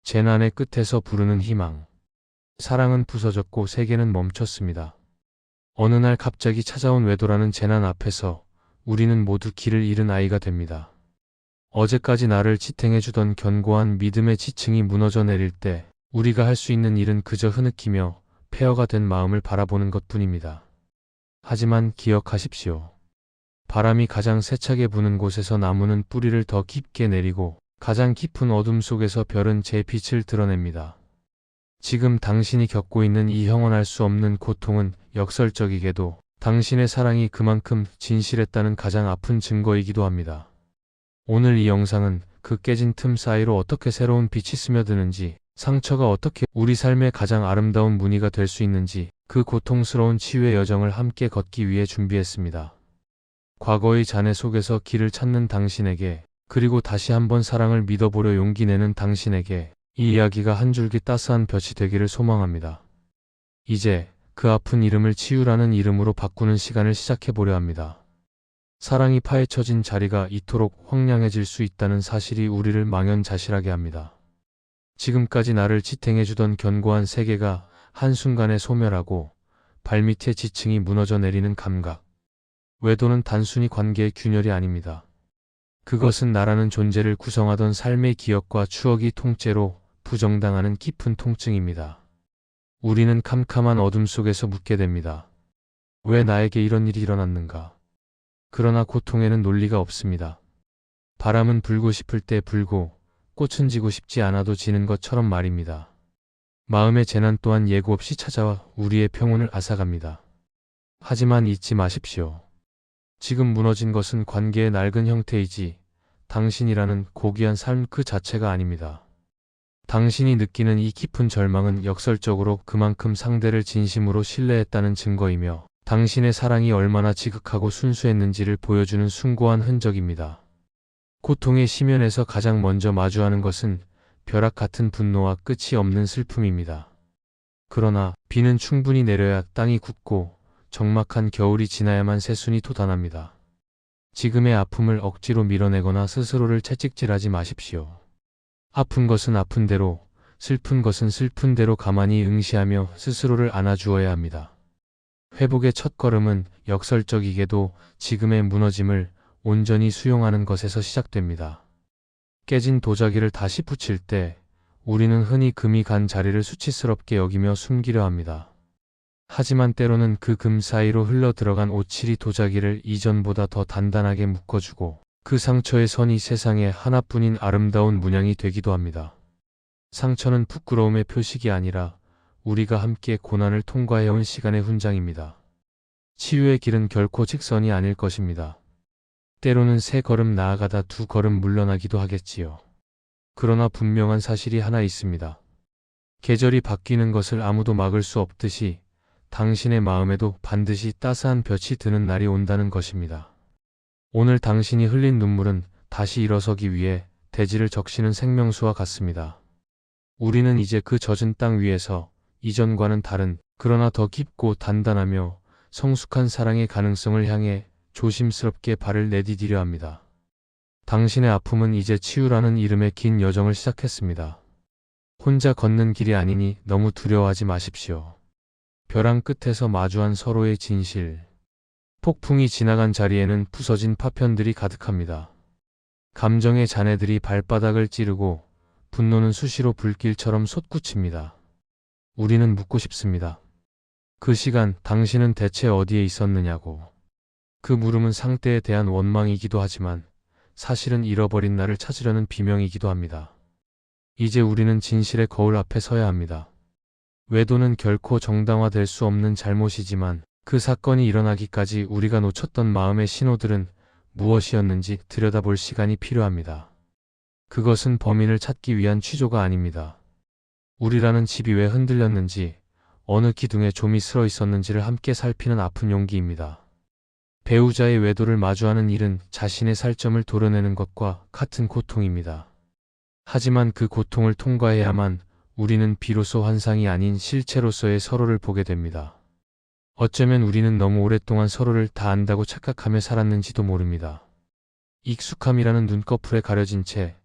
재난의 끝에서 부르는 희망. 사랑은 부서졌고 세계는 멈췄습니다. 어느 날 갑자기 찾아온 외도라는 재난 앞에서 우리는 모두 길을 잃은 아이가 됩니다. 어제까지 나를 지탱해주던 견고한 믿음의 지층이 무너져 내릴 때 우리가 할 수 있는 일은 그저 흐느끼며 폐허가 된 마음을 바라보는 것뿐입니다. 하지만 기억하십시오. 바람이 가장 세차게 부는 곳에서 나무는 뿌리를 더 깊게 내리고 가장 깊은 어둠 속에서 별은 제 빛을 드러냅니다. 지금 당신이 겪고 있는 이 영원할 수 없는 고통은 역설적이게도 당신의 사랑이 그만큼 진실했다는 가장 아픈 증거이기도 합니다. 오늘 이 영상은 그 깨진 틈 사이로 어떻게 새로운 빛이 스며드는지, 상처가 어떻게 우리 삶의 가장 아름다운 무늬가 될 수 있는지, 그 고통스러운 치유의 여정을 함께 걷기 위해 준비했습니다. 과거의 잔해 속에서 길을 찾는 당신에게, 그리고 다시 한번 사랑을 믿어보려 용기 내는 당신에게 이 이야기가 한 줄기 따스한 볕이 되기를 소망합니다. 이제 그 아픈 이름을 치유라는 이름으로 바꾸는 시간을 시작해보려 합니다. 사랑이 파헤쳐진 자리가 이토록 황량해질 수 있다는 사실이 우리를 망연자실하게 합니다. 지금까지 나를 지탱해주던 견고한 세계가 한순간에 소멸하고 발밑에 지층이 무너져 내리는 감각. 외도는 단순히 관계의 균열이 아닙니다. 그것은 나라는 존재를 구성하던 삶의 기억과 추억이 통째로 부정당하는 깊은 통증입니다. 우리는 캄캄한 어둠 속에서 묻게 됩니다. 왜 나에게 이런 일이 일어났는가? 그러나 고통에는 논리가 없습니다. 바람은 불고 싶을 때 불고, 꽃은 지고 싶지 않아도 지는 것처럼 말입니다. 마음의 재난 또한 예고 없이 찾아와 우리의 평온을 앗아갑니다. 하지만 잊지 마십시오. 지금 무너진 것은 관계의 낡은 형태이지 당신이라는 고귀한 삶 그 자체가 아닙니다. 당신이 느끼는 이 깊은 절망은 역설적으로 그만큼 상대를 진심으로 신뢰했다는 증거이며 당신의 사랑이 얼마나 지극하고 순수했는지를 보여주는 숭고한 흔적입니다. 고통의 심연에서 가장 먼저 마주하는 것은 벼락 같은 분노와 끝이 없는 슬픔입니다. 그러나 비는 충분히 내려야 땅이 굳고 적막한 겨울이 지나야만 새순이 돋아납니다. 지금의 아픔을 억지로 밀어내거나 스스로를 채찍질하지 마십시오. 아픈 것은 아픈 대로, 슬픈 것은 슬픈 대로 가만히 응시하며 스스로를 안아주어야 합니다. 회복의 첫걸음은 역설적이게도 지금의 무너짐을 온전히 수용하는 것에서 시작됩니다. 깨진 도자기를 다시 붙일 때 우리는 흔히 금이 간 자리를 수치스럽게 여기며 숨기려 합니다. 하지만 때로는 그 금 사이로 흘러들어간 오칠이 도자기를 이전보다 더 단단하게 묶어주고 그 상처의 선이 세상에 하나뿐인 아름다운 문양이 되기도 합니다. 상처는 부끄러움의 표식이 아니라 우리가 함께 고난을 통과해온 시간의 훈장입니다. 치유의 길은 결코 직선이 아닐 것입니다. 때로는 세 걸음 나아가다 두 걸음 물러나기도 하겠지요. 그러나 분명한 사실이 하나 있습니다. 계절이 바뀌는 것을 아무도 막을 수 없듯이 당신의 마음에도 반드시 따스한 볕이 드는 날이 온다는 것입니다. 오늘 당신이 흘린 눈물은 다시 일어서기 위해 대지를 적시는 생명수와 같습니다. 우리는 이제 그 젖은 땅 위에서 이전과는 다른, 그러나 더 깊고 단단하며 성숙한 사랑의 가능성을 향해 조심스럽게 발을 내디디려 합니다. 당신의 아픔은 이제 치유라는 이름의 긴 여정을 시작했습니다. 혼자 걷는 길이 아니니 너무 두려워하지 마십시오. 벼랑 끝에서 마주한 서로의 진실. 폭풍이 지나간 자리에는 부서진 파편들이 가득합니다. 감정의 잔해들이 발바닥을 찌르고 분노는 수시로 불길처럼 솟구칩니다. 우리는 묻고 싶습니다. 그 시간 당신은 대체 어디에 있었느냐고. 그 물음은 상대에 대한 원망이기도 하지만 사실은 잃어버린 나를 찾으려는 비명이기도 합니다. 이제 우리는 진실의 거울 앞에 서야 합니다. 외도는 결코 정당화될 수 없는 잘못이지만 그 사건이 일어나기까지 우리가 놓쳤던 마음의 신호들은 무엇이었는지 들여다볼 시간이 필요합니다. 그것은 범인을 찾기 위한 취조가 아닙니다. 우리라는 집이 왜 흔들렸는지, 어느 기둥에 좀이 슬어 있었는지를 함께 살피는 아픈 용기입니다. 배우자의 외도를 마주하는 일은 자신의 살점을 도려내는 것과 같은 고통입니다. 하지만 그 고통을 통과해야만 우리는 비로소 환상이 아닌 실체로서의 서로를 보게 됩니다. 어쩌면 우리는 너무 오랫동안 서로를 다 안다고 착각하며 살았는지도 모릅니다. 익숙함이라는 눈꺼풀에 가려진 채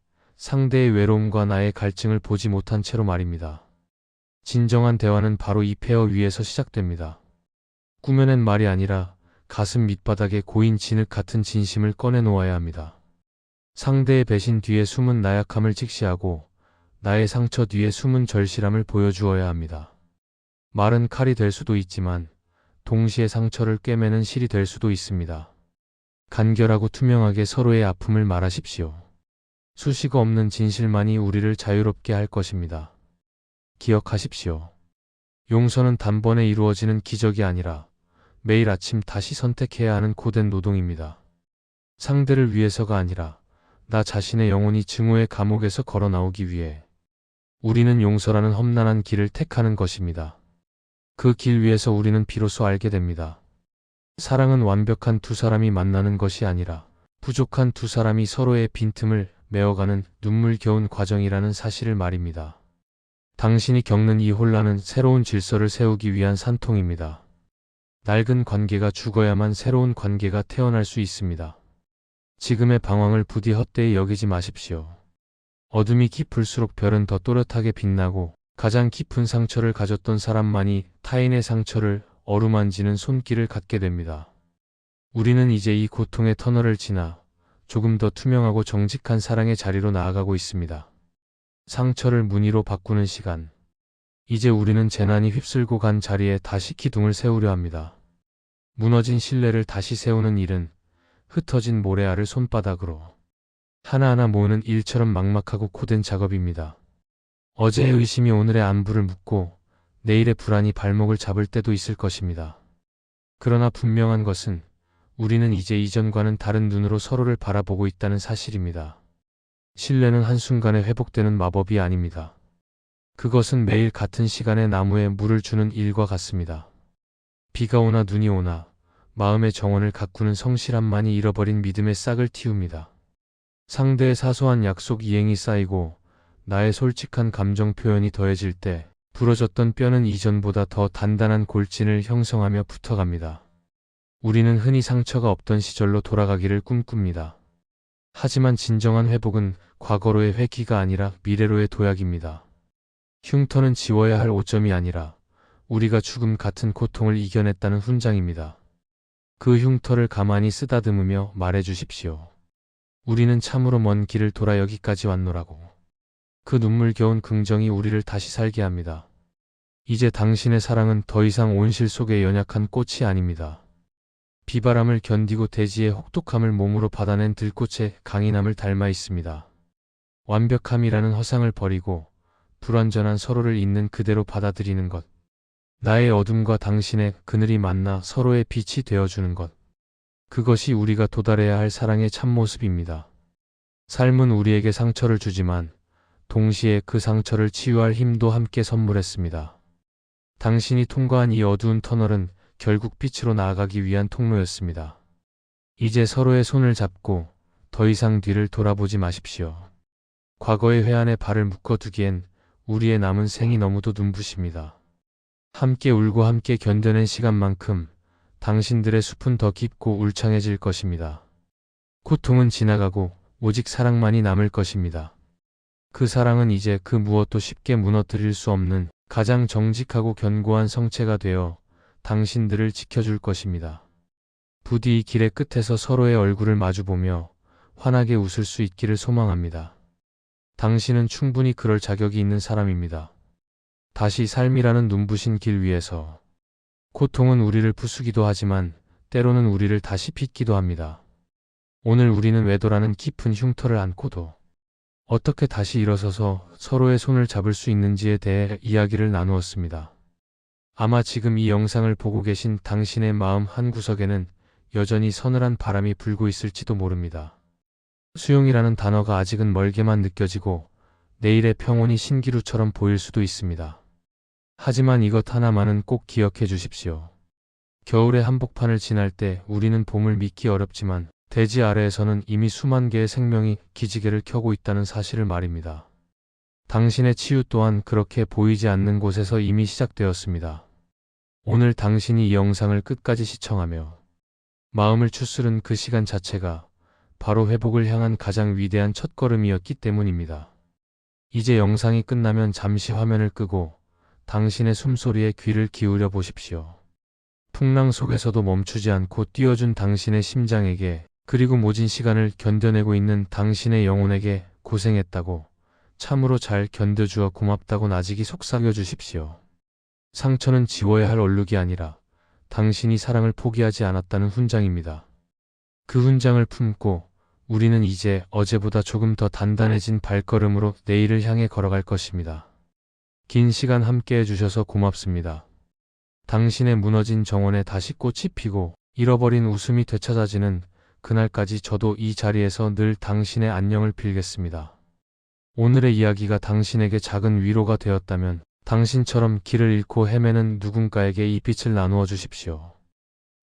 상대의 외로움과 나의 갈증을 보지 못한 채로 말입니다. 진정한 대화는 바로 이 폐허 위에서 시작됩니다. 꾸며낸 말이 아니라 가슴 밑바닥에 고인 진흙 같은 진심을 꺼내놓아야 합니다. 상대의 배신 뒤에 숨은 나약함을 직시하고 나의 상처 뒤에 숨은 절실함을 보여주어야 합니다. 말은 칼이 될 수도 있지만 동시에 상처를 꿰매는 실이 될 수도 있습니다. 간결하고 투명하게 서로의 아픔을 말하십시오. 수식 없는 진실만이 우리를 자유롭게 할 것입니다. 기억하십시오. 용서는 단번에 이루어지는 기적이 아니라 매일 아침 다시 선택해야 하는 고된 노동입니다. 상대를 위해서가 아니라 나 자신의 영혼이 증오의 감옥에서 걸어 나오기 위해 우리는 용서라는 험난한 길을 택하는 것입니다. 그 길 위에서 우리는 비로소 알게 됩니다. 사랑은 완벽한 두 사람이 만나는 것이 아니라 부족한 두 사람이 서로의 빈틈을 메워가는 눈물겨운 과정이라는 사실을 말입니다. 당신이 겪는 이 혼란은 새로운 질서를 세우기 위한 산통입니다. 낡은 관계가 죽어야만 새로운 관계가 태어날 수 있습니다. 지금의 방황을 부디 헛되이 여기지 마십시오. 어둠이 깊을수록 별은 더 또렷하게 빛나고 가장 깊은 상처를 가졌던 사람만이 타인의 상처를 어루만지는 손길을 갖게 됩니다. 우리는 이제 이 고통의 터널을 지나 조금 더 투명하고 정직한 사랑의 자리로 나아가고 있습니다. 상처를 무늬로 바꾸는 시간. 이제 우리는 재난이 휩쓸고 간 자리에 다시 기둥을 세우려 합니다. 무너진 신뢰를 다시 세우는 일은 흩어진 모래알을 손바닥으로 하나하나 모으는 일처럼 막막하고 고된 작업입니다. 어제의 의심이 오늘의 안부를 묻고 내일의 불안이 발목을 잡을 때도 있을 것입니다. 그러나 분명한 것은 우리는 이제 이전과는 다른 눈으로 서로를 바라보고 있다는 사실입니다. 신뢰는 한순간에 회복되는 마법이 아닙니다. 그것은 매일 같은 시간에 나무에 물을 주는 일과 같습니다. 비가 오나 눈이 오나 마음의 정원을 가꾸는 성실함만이 잃어버린 믿음의 싹을 틔웁니다. 상대의 사소한 약속 이행이 쌓이고 나의 솔직한 감정 표현이 더해질 때 부러졌던 뼈는 이전보다 더 단단한 골진을 형성하며 붙어갑니다. 우리는 흔히 상처가 없던 시절로 돌아가기를 꿈꿉니다. 하지만 진정한 회복은 과거로의 회귀가 아니라 미래로의 도약입니다. 흉터는 지워야 할 오점이 아니라 우리가 죽음 같은 고통을 이겨냈다는 훈장입니다. 그 흉터를 가만히 쓰다듬으며 말해주십시오. 우리는 참으로 먼 길을 돌아 여기까지 왔노라고. 그 눈물겨운 긍정이 우리를 다시 살게 합니다. 이제 당신의 사랑은 더 이상 온실 속의 연약한 꽃이 아닙니다. 비바람을 견디고 대지의 혹독함을 몸으로 받아낸 들꽃의 강인함을 닮아 있습니다. 완벽함이라는 허상을 버리고 불완전한 서로를 있는 그대로 받아들이는 것. 나의 어둠과 당신의 그늘이 만나 서로의 빛이 되어주는 것. 그것이 우리가 도달해야 할 사랑의 참모습입니다. 삶은 우리에게 상처를 주지만 동시에 그 상처를 치유할 힘도 함께 선물했습니다. 당신이 통과한 이 어두운 터널은 결국 빛으로 나아가기 위한 통로였습니다. 이제 서로의 손을 잡고 더 이상 뒤를 돌아보지 마십시오. 과거의 회한에 발을 묶어두기엔 우리의 남은 생이 너무도 눈부십니다. 함께 울고 함께 견뎌낸 시간만큼 당신들의 숲은 더 깊고 울창해질 것입니다. 고통은 지나가고 오직 사랑만이 남을 것입니다. 그 사랑은 이제 그 무엇도 쉽게 무너뜨릴 수 없는 가장 정직하고 견고한 성체가 되어 당신들을 지켜줄 것입니다. 부디 이 길의 끝에서 서로의 얼굴을 마주보며 환하게 웃을 수 있기를 소망합니다. 당신은 충분히 그럴 자격이 있는 사람입니다. 다시 삶이라는 눈부신 길 위에서 고통은 우리를 부수기도 하지만 때로는 우리를 다시 빚기도 합니다. 오늘 우리는 외도라는 깊은 흉터를 안고도 어떻게 다시 일어서서 서로의 손을 잡을 수 있는지에 대해 이야기를 나누었습니다. 아마 지금 이 영상을 보고 계신 당신의 마음 한구석에는 여전히 서늘한 바람이 불고 있을지도 모릅니다. 수용이라는 단어가 아직은 멀게만 느껴지고 내일의 평온이 신기루처럼 보일 수도 있습니다. 하지만 이것 하나만은 꼭 기억해 주십시오. 겨울의 한복판을 지날 때 우리는 봄을 믿기 어렵지만 대지 아래에서는 이미 수만 개의 생명이 기지개를 켜고 있다는 사실을 말입니다. 당신의 치유 또한 그렇게 보이지 않는 곳에서 이미 시작되었습니다. 오늘 당신이 이 영상을 끝까지 시청하며 마음을 추스른 그 시간 자체가 바로 회복을 향한 가장 위대한 첫걸음이었기 때문입니다. 이제 영상이 끝나면 잠시 화면을 끄고 당신의 숨소리에 귀를 기울여 보십시오. 풍랑 속에서도 멈추지 않고 뛰어준 당신의 심장에게, 그리고 모진 시간을 견뎌내고 있는 당신의 영혼에게 고생했다고, 참으로 잘 견뎌주어 고맙다고 나직이 속삭여 주십시오. 상처는 지워야 할 얼룩이 아니라 당신이 사랑을 포기하지 않았다는 훈장입니다. 그 훈장을 품고 우리는 이제 어제보다 조금 더 단단해진 발걸음으로 내일을 향해 걸어갈 것입니다. 긴 시간 함께 해주셔서 고맙습니다. 당신의 무너진 정원에 다시 꽃이 피고 잃어버린 웃음이 되찾아지는 그날까지 저도 이 자리에서 늘 당신의 안녕을 빌겠습니다. 오늘의 이야기가 당신에게 작은 위로가 되었다면 당신처럼 길을 잃고 헤매는 누군가에게 이 빛을 나누어 주십시오.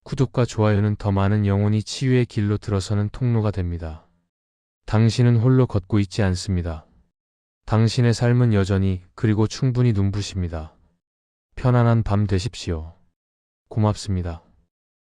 구독과 좋아요는 더 많은 영혼이 치유의 길로 들어서는 통로가 됩니다. 당신은 홀로 걷고 있지 않습니다. 당신의 삶은 여전히, 그리고 충분히 눈부십니다. 편안한 밤 되십시오. 고맙습니다.